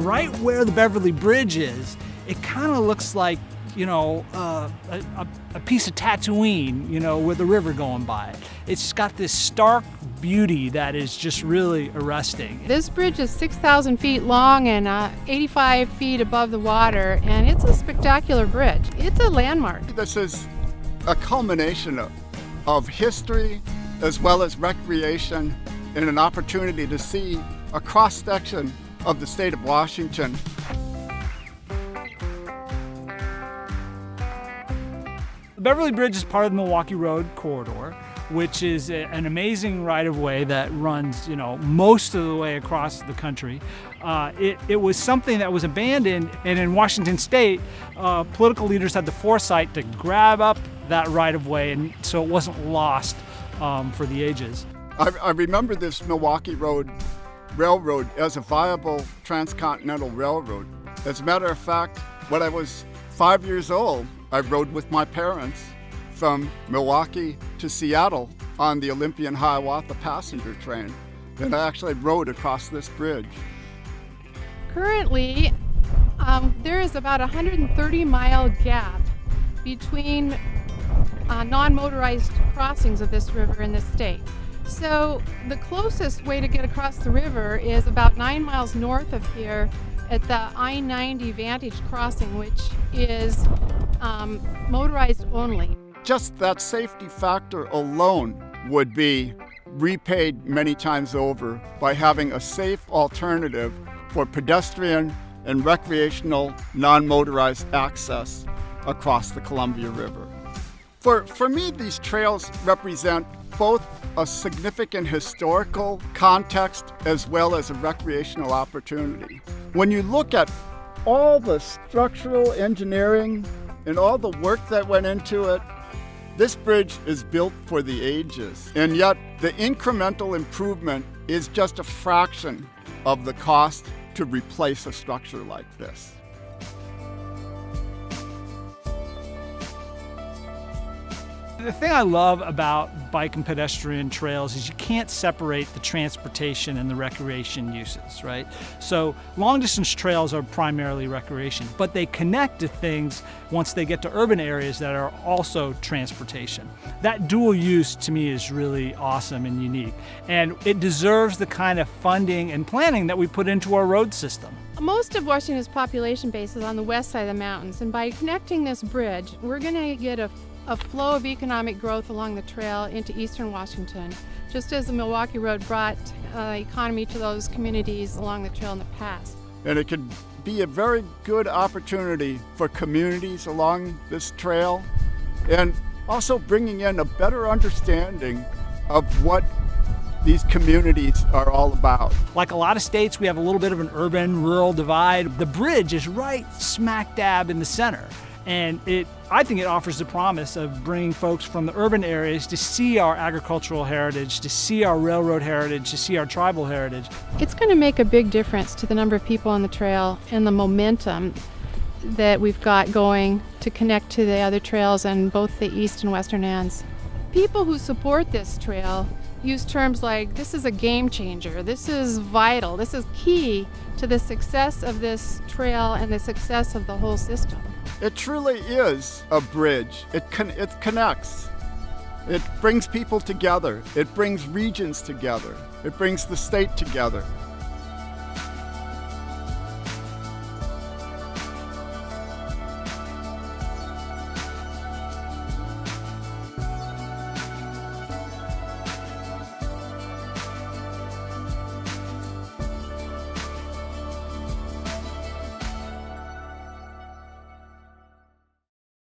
And right where the Beverly Bridge is, it kind of looks like, you know, a piece of Tatooine, you know, with the river going by. It's got this stark beauty that is just really arresting. This bridge is 6,000 feet long and 85 feet above the water, and it's a spectacular bridge. It's a landmark. This is a culmination of history as well as recreation and an opportunity to see a cross-section of the state of Washington. The Beverly Bridge is part of the Milwaukee Road corridor, which is an amazing right-of-way that runs, you know, most of the way across the country. It was something that was abandoned, and in Washington State, political leaders had the foresight to grab up that right-of-way, and so it wasn't lost for the ages. I remember this Milwaukee Road railroad as a viable transcontinental railroad. As a matter of fact, when I was 5 years old, I rode with my parents from Milwaukee to Seattle on the Olympian Hiawatha passenger train. And I actually rode across this bridge. Currently, there is about a 130-mile gap between non-motorized crossings of this river in the state. So the closest way to get across the river is about 9 miles north of here at the I-90 Vantage crossing, which is motorized only. Just that safety factor alone would be repaid many times over by having a safe alternative for pedestrian and recreational non-motorized access across the Columbia River. For me, these trails represent both a significant historical context as well as a recreational opportunity. When you look at all the structural engineering and all the work that went into it, this bridge is built for the ages, and yet the incremental improvement is just a fraction of the cost to replace a structure like this. The thing I love about bike and pedestrian trails is you can't separate the transportation and the recreation uses, right? So long distance trails are primarily recreation, but they connect to things once they get to urban areas that are also transportation. That dual use to me is really awesome and unique, and it deserves the kind of funding and planning that we put into our road system. Most of Washington's population base is on the west side of the mountains, and by connecting this bridge, we're going to get a flow of economic growth along the trail into eastern Washington, just as the Milwaukee Road brought economy to those communities along the trail in the past. And it could be a very good opportunity for communities along this trail, and also bringing in a better understanding of what these communities are all about. Like a lot of states, we have a little bit of an urban-rural divide. The bridge is right smack dab in the center. And I think it offers the promise of bringing folks from the urban areas to see our agricultural heritage, to see our railroad heritage, to see our tribal heritage. It's going to make a big difference to the number of people on the trail and the momentum that we've got going to connect to the other trails on both the east and western ends. People who support this trail use terms like, this is a game changer, this is vital, this is key to the success of this trail and the success of the whole system. It truly is a bridge. It connects. It brings people together. It brings regions together. It brings the state together.